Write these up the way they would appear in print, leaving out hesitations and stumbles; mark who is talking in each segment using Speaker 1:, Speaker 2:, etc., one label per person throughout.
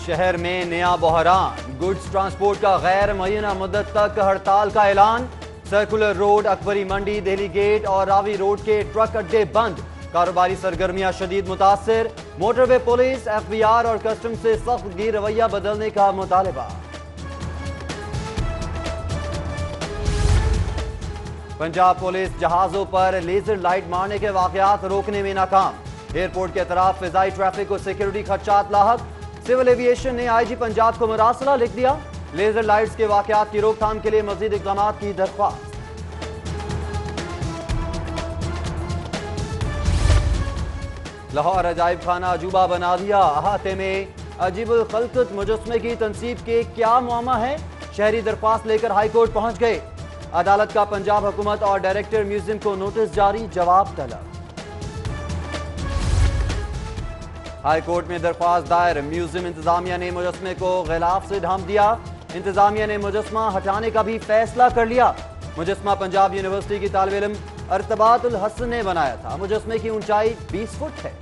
Speaker 1: शहर में नया बहरान, गुड्स ट्रांसपोर्ट का गैर मुअय्यना मुद्दत तक हड़ताल का ऐलान। सर्कुलर रोड, अकबरी मंडी, दिल्ली गेट और रावी रोड के ट्रक अड्डे बंद। कारोबारी सरगर्मियां शदीद मुतासिर। मोटरवे पुलिस, FBI और कस्टम से सख्त गिर रवैया बदलने का मुतालबा। पंजाब पुलिस जहाजों पर लेजर लाइट मारने के वाकयात रोकने में नाकाम। एयरपोर्ट के तरफ फिजाई ट्रैफिक को सिक्योरिटी खदशात लाहक। सिविल एविएशन ने IG पंजाब को मरासला लिख दिया। लेजर लाइट्स के वाकयात की रोकथाम के लिए मजीद इक़दाम की दरख्वास्त। लाहौर अजायब खाना अजूबा बना दिया। अहाते में अजीबुल खल्कत मुजस्मे की तनसीब के क्या मुआमा है? शहरी दरख्वास्त लेकर हाईकोर्ट पहुंच गए। अदालत का पंजाब हुकूमत और डायरेक्टर म्यूजियम को नोटिस जारी, जवाब तलब। हाईकोर्ट में दरख्वास्त दायर। म्यूजियम इंतजामिया ने मुजस्मे को गिलाफ से ढांप दिया। इंतजामिया ने मुजस्मा हटाने का भी फैसला कर लिया। मुजस्मा पंजाब यूनिवर्सिटी की तालिब इल्म अर्तबातुल हसन ने बनाया था। मुजस्मे की ऊंचाई 20 फुट है।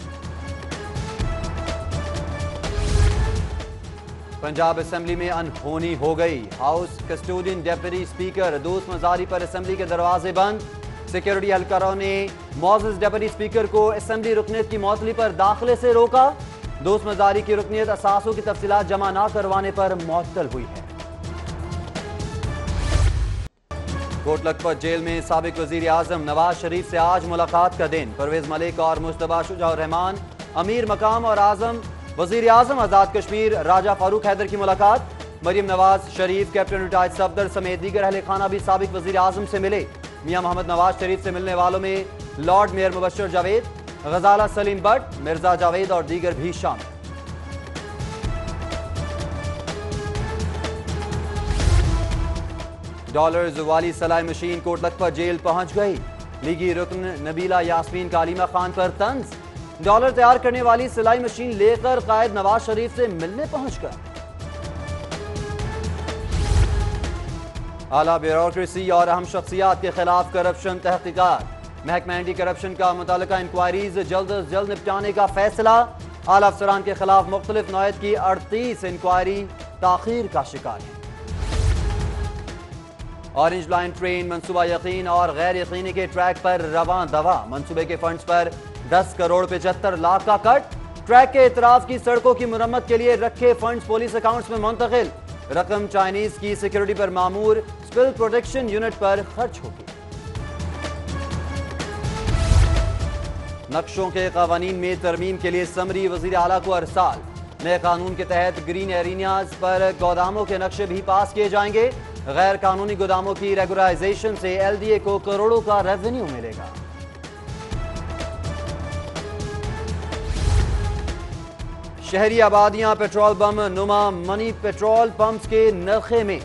Speaker 1: पंजाब असेंबली में अनहोनी हो गई। हाउस कस्टोडियन डेप्यूटी स्पीकर दोस्त मजारी पर असेंबली के दरवाजे बंद। सिक्योरिटी एहलकारों ने मौजूद डेप्यूटी स्पीकर को असेंबली रुकनीत की मुअत्तली पर दाखिले से रोका। दोस्त मजारी की रुकनीत असासों की तफसीलात जमा न करवाने पर मुअत्तल हुई है। कोट लखपत जेल में साबिक वजीर आजम नवाज शरीफ से आज मुलाकात का दिन। परवेज मलिक और मुश्तबा शुजाउर रहमान, अमीर मकाम और आजम वजीर आजम आजाद कश्मीर राजा फारूक हैदर की मुलाकात। मरियम नवाज शरीफ, कैप्टन रिटायर्ड सफदर समेत दीगर अहले खाना भी साबिक वजीर आजम से मिले। मियां मोहम्मद नवाज शरीफ से मिलने वालों में लॉर्ड मेयर मुबशर जावेद, गजाला सलीम बट, मिर्जा जावेद और दीगर भी शामिल। डॉलर्स वाली सलाई मशीन कोट लखपत जेल पहुंच गई। लीगी रुकन नबीला यास्मीन का अलीमा खान पर तंज। डॉलर तैयार करने वाली सिलाई मशीन लेकर कायद नवाज शरीफ से मिलने पहुंच गए। आला ब्यूरोक्रेसी और अहम शख्सियात के खिलाफ करप्शन तहकीकात। महकमा एंटी करप्शन का मुतल्लिका इंक्वायरीज जल्द अज जल्द निपटाने का फैसला। आला अफसरान के खिलाफ मुख्तलिफ नौयत की 38 इंक्वायरी ताखीर का शिकार है। ऑरेंज लाइन ट्रेन मनसूबा यकीन और गैर यकीनी के ट्रैक पर रवां दवा। मनसूबे के फंड्स पर 10 करोड़ 75 लाख का कट। ट्रैक के इतराफ की सड़कों की मुरम्मत के लिए रखे फंड्स पुलिस अकाउंट्स में मुंतकिल। रकम चाइनीज की सिक्योरिटी पर मामूर स्पिल प्रोटेक्शन यूनिट पर खर्च होगी। नक्शों के कवानीन में तरमीम के लिए समरी वजीर आला को अरसाल। नए कानून के तहत ग्रीन एरियाज पर गोदामों के नक्शे भी पास किए जाएंगे। गैर कानूनी गोदामों की रेगुलराइजेशन से LDA को करोड़ों का रेवेन्यू मिलेगा। शहरी आबादियां पेट्रोल बम नुमा मनी पेट्रोल पंप्स के नरखे में।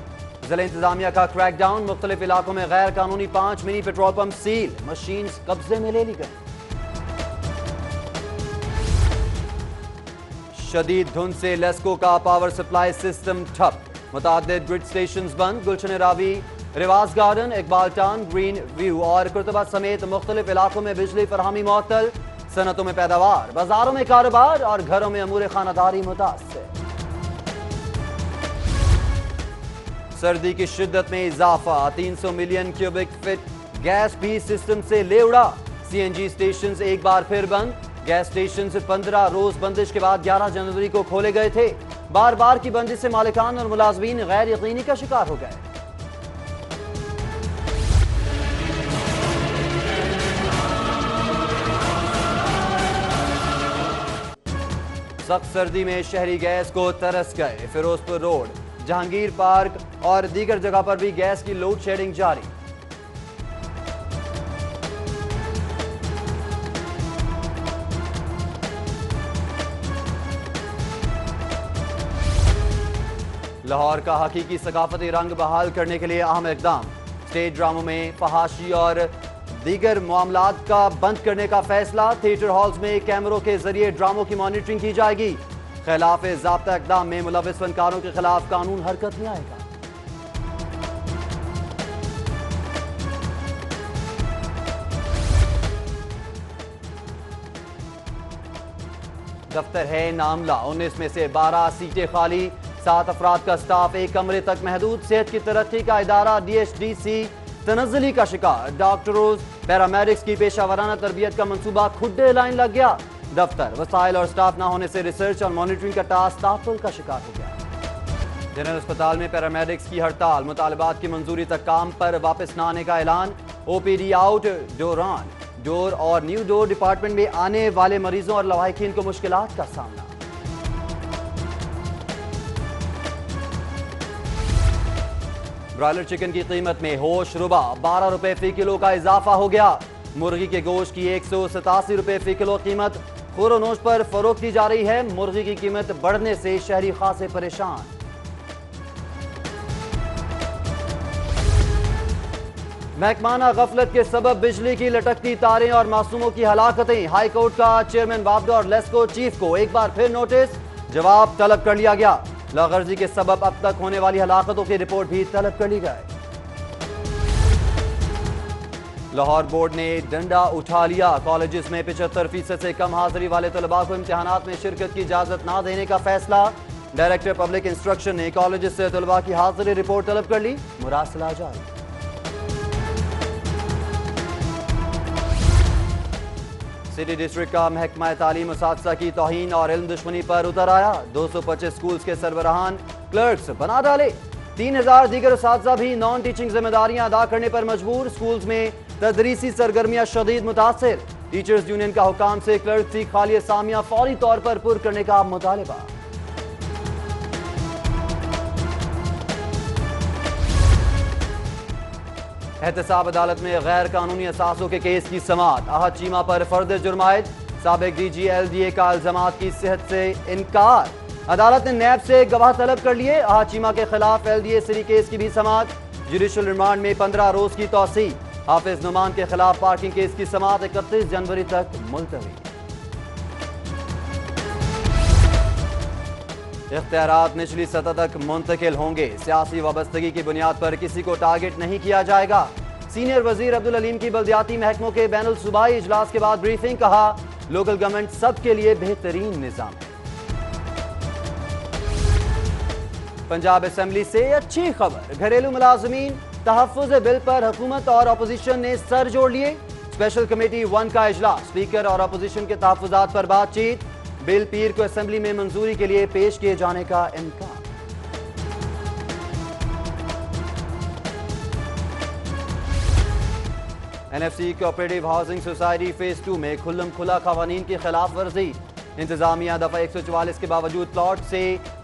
Speaker 1: जिला इंतजामिया का क्रैकडाउन। मुख्तलिफ इलाकों में गैर कानूनी 5 mini petrol pump seal. Machine कब्जे में ले ली गई। शदीद धुंध से लेस्को का पावर सप्लाई सिस्टम ठप। मुतादिद ग्रिड स्टेशंस बंद। गुलशन रावी, रिवाज garden, Iqbal town, green view और कुर्तबा समेत मुख्तलिफ इलाकों में बिजली फरहमी मुअत्तल। सनतों में पैदावार, बाजारों में कारोबार और घरों में अमूर खानादारी मुतासर। सर्दी की शिद्दत में इजाफा। 300 मिलियन क्यूबिक फीट गैस भी सिस्टम से ले उड़ा। CNG स्टेशन एक बार फिर बंद। गैस स्टेशन 15 रोज बंदिश के बाद 11 जनवरी को खोले गए थे। बार बार की बंदिश से मालिकान और मुलाजमीन गैर यकीनी का शिकार हो गए। सख्त सर्दी में शहरी गैस को तरस गए। फिरोजपुर रोड, जहांगीर पार्क और दीगर जगह पर भी गैस की लोड शेडिंग जारी। लाहौर का हकीकी सकाफती रंग बहाल करने के लिए अहम इकदाम। स्टेज ड्रामों में फहाशी और दीगर मामलात का बंद करने का फैसला। थिएटर हॉल्स में कैमरों के जरिए ड्रामों की मॉनिटरिंग की जाएगी। खिलाफ ज़ाब्ता इक़दाम में मुलविस फनकारों के खिलाफ कानून हरकत में आएगा। दफ्तर है नामला। 19 में से 12 सीटें खाली, 7 अफराद का स्टाफ एक कमरे तक महदूद। सेहत की तरक्की का इदारा DHDC तनज़्ज़ुली का शिकार। डॉक्टरों पैरामेडिक्स की पेशावराना तरबियत का मंसूबा खुड्डे लाइन लग गया। दफ्तर वसाइल और स्टाफ ना होने से रिसर्च और मॉनिटरिंग का टास्क तातुल का शिकार हो गया। जनरल अस्पताल में पैरामेडिक्स की हड़ताल, मुतालबात की मंजूरी तक काम पर वापस न आने का ऐलान। OPD आउट, डोर और न्यू डोर डिपार्टमेंट में आने वाले मरीजों और लवाहिकीन को मुश्किलात का सामना। ब्रॉयलर चिकन की कीमत में होश रुबा, 12 रुपए फी किलो का इजाफा हो गया। मुर्गी के गोश्त की 187 रुपए फी किलो कीमत खुरोनोश पर फरोख्त की जा रही है। मुर्गी की कीमत बढ़ने से शहरी खासे परेशान। महकमाना गफलत के सबब बिजली की लटकती तारें और मासूमों की हलाकतें। हाई कोर्ट का चेयरमैन बाबडा और लेस्को चीफ को एक बार फिर नोटिस, जवाब तलब कर लिया गया। लागर्जी के सबब अब तक होने वाली हलाकतों की रिपोर्ट भी तलब कर ली गई। लाहौर बोर्ड ने डंडा उठा लिया। कॉलेजेस में 75% से कम हाजिरी वाले तलबा को इम्तिहानात में शिरकत की इजाजत न देने का फैसला। डायरेक्टर पब्लिक इंस्ट्रक्शन ने कॉलेजेस से तलबा की हाजिरी रिपोर्ट तलब कर ली। मुरासला जारी। सिटी डिस्ट्रिक्ट का महकमा तालीम उसातिज़ा की तौहीन और इल्म दुश्मनी पर उतर आया। 225 स्कूल्स के सरबराहान क्लर्क्स बना डाले। 3000 दीगर उसातिज़ा भी नॉन टीचिंग जिम्मेदारियां अदा करने पर मजबूर। स्कूल्स में तदरीसी सरगर्मियां शदीद मुतासिर। टीचर्स यूनियन का हुकाम से क्लर्क की खाली असामियां फौरी तौर पर पुर करने का मुतालिबा। एहतसाब अदालत में गैर कानूनी असासों के केस की समाअत। अहद चीमा पर फर्द जुर्मायद। साबिक DG LDA का इल्जामात की सेहत से इनकार। अदालत ने नैब से गवाह तलब कर लिए। अहद चीमा के खिलाफ LDA सीरी केस की भी समाअत। जुडिशल रिमांड में 15 रोज की तौसी। हाफिज नुमान के खिलाफ पार्किंग केस की समाअत 31 जनवरी तक मुलतवी। इख्तियारात निचली सतह तक मुंतकिल होंगे। सियासी वाबस्तगी की बुनियाद पर किसी को टारगेट नहीं किया जाएगा। सीनियर वजीर अब्दुल अलीम की बल्दियाती महकमों के बैनुल सूबाई इजलास के बाद ब्रीफिंग, कहा लोकल गवर्नमेंट सबके लिए बेहतरीन निजाम है। पंजाब असेंबली से अच्छी खबर, घरेलू मुलाजमीन तहफ्फुज़ बिल पर हुकूमत और अपोजिशन ने सर जोड़ लिए। स्पेशल कमेटी 1 का इजलास, स्पीकर और अपोजिशन के तहफ्फुज़ात पर बातचीत। बिल पीर को असेंबली में मंजूरी के लिए पेश किए जाने का इम्कान। NFC cooperative housing society phase 2 में खुल्लम खुला खवानीन की खिलाफ वर्जी। इंतजामिया दफा 144 के बावजूद प्लॉट से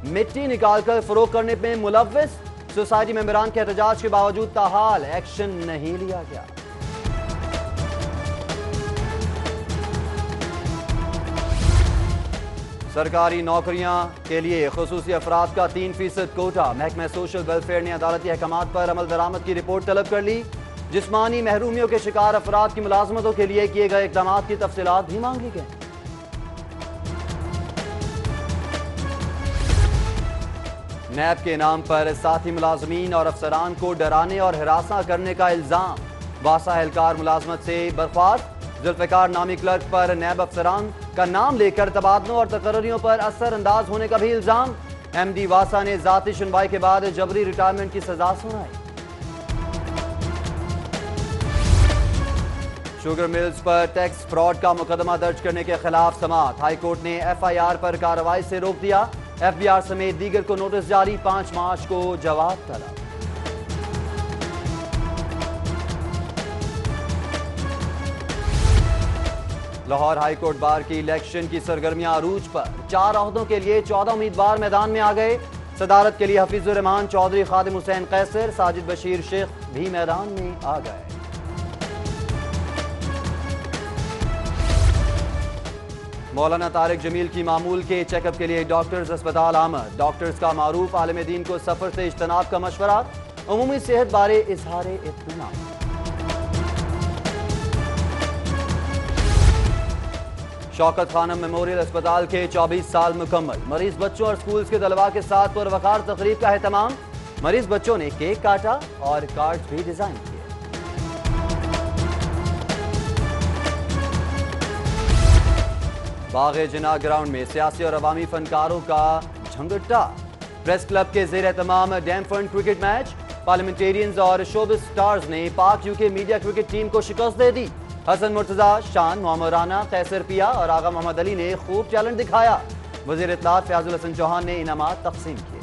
Speaker 1: मिट्टी निकालकर फरोख्त करने में मुलव्विस। सोसाइटी मेंबरान के एहतजाज के बावजूद ताहाल एक्शन नहीं लिया गया। सरकारी नौकरियां के लिए खुसूसी अफराद का 3% कोटा। महकमा सोशल वेलफेयर ने अदालती अहकामात पर अमल दरामद की रिपोर्ट तलब कर ली। जिस्मानी महरूमियों के शिकार अफराद की मुलाजमतों के लिए किए गए इकदाम की तफसीलात भी मांग ली गई। नैब के नाम पर साथी मुलाजमीन और अफसरान को डराने और हिरासा करने का इल्जाम। वासा एहलकार मुलाजमत से बर्खास्त। जुल्फिकार नामी क्लर्क पर नैब अफसरान का नाम लेकर तबादलों और तकर्रियों पर असर अंदाज होने का भी इल्जाम। MD वासा ने जाती सुनवाई के बाद जबरी रिटायरमेंट की सजा सुनाई। शुगर मिल्स पर टैक्स फ्रॉड का मुकदमा दर्ज करने के खिलाफ समाअत। हाई कोर्ट ने FIR पर कार्रवाई से रोक दिया। FBR समेत दीगर को नोटिस जारी। 5 मार्च को जवाब तलब। लाहौर हाई कोर्ट बार की इलेक्शन की सरगर्मियां अरूज पर। 4 ओहदों के लिए 14 उम्मीदवार मैदान में आ गए। सदारत के लिए हफीजुर रहमान चौधरी, खादिम हुसैन कैसर, साजिद बशीर शेख भी मैदान में आ गए। मौलाना तारिक जमील की मामूल के चेकअप के लिए डॉक्टर्स अस्पताल आमद। डॉक्टर्स का मारूफ आलिम दीन को सफर से इज्तनाब का मशवरा। अमूमी सेहत बारे इजहार इत्मीनान। शौकत खानम मेमोरियल अस्पताल के 24 साल मुकम्मल। मरीज बच्चों और स्कूल्स के तलबा के साथ पुरवकार तकरीब का एहतमाम। मरीज बच्चों ने केक काटा और कार्ड्स भी डिजाइन किए। बाग़ जिना ग्राउंड में सियासी और अवामी फनकारों का झंगटा। प्रेस क्लब के ज़ेर तमाम डैमफर्न क्रिकेट मैच। पार्लियामेंटेरियंस और शोबिस स्टार्स ने पाक यूके मीडिया क्रिकेट टीम को शिकस्त दे दी। हसन मुर्तजा, शान, मोहम्मद राना, कैसर पिया और आगा मोहम्मद अली ने खूब टैलेंट दिखाया। वज़ीर इत्तलात फ़याज़ुल हसन चौहान ने इनामात तक़सीम किए।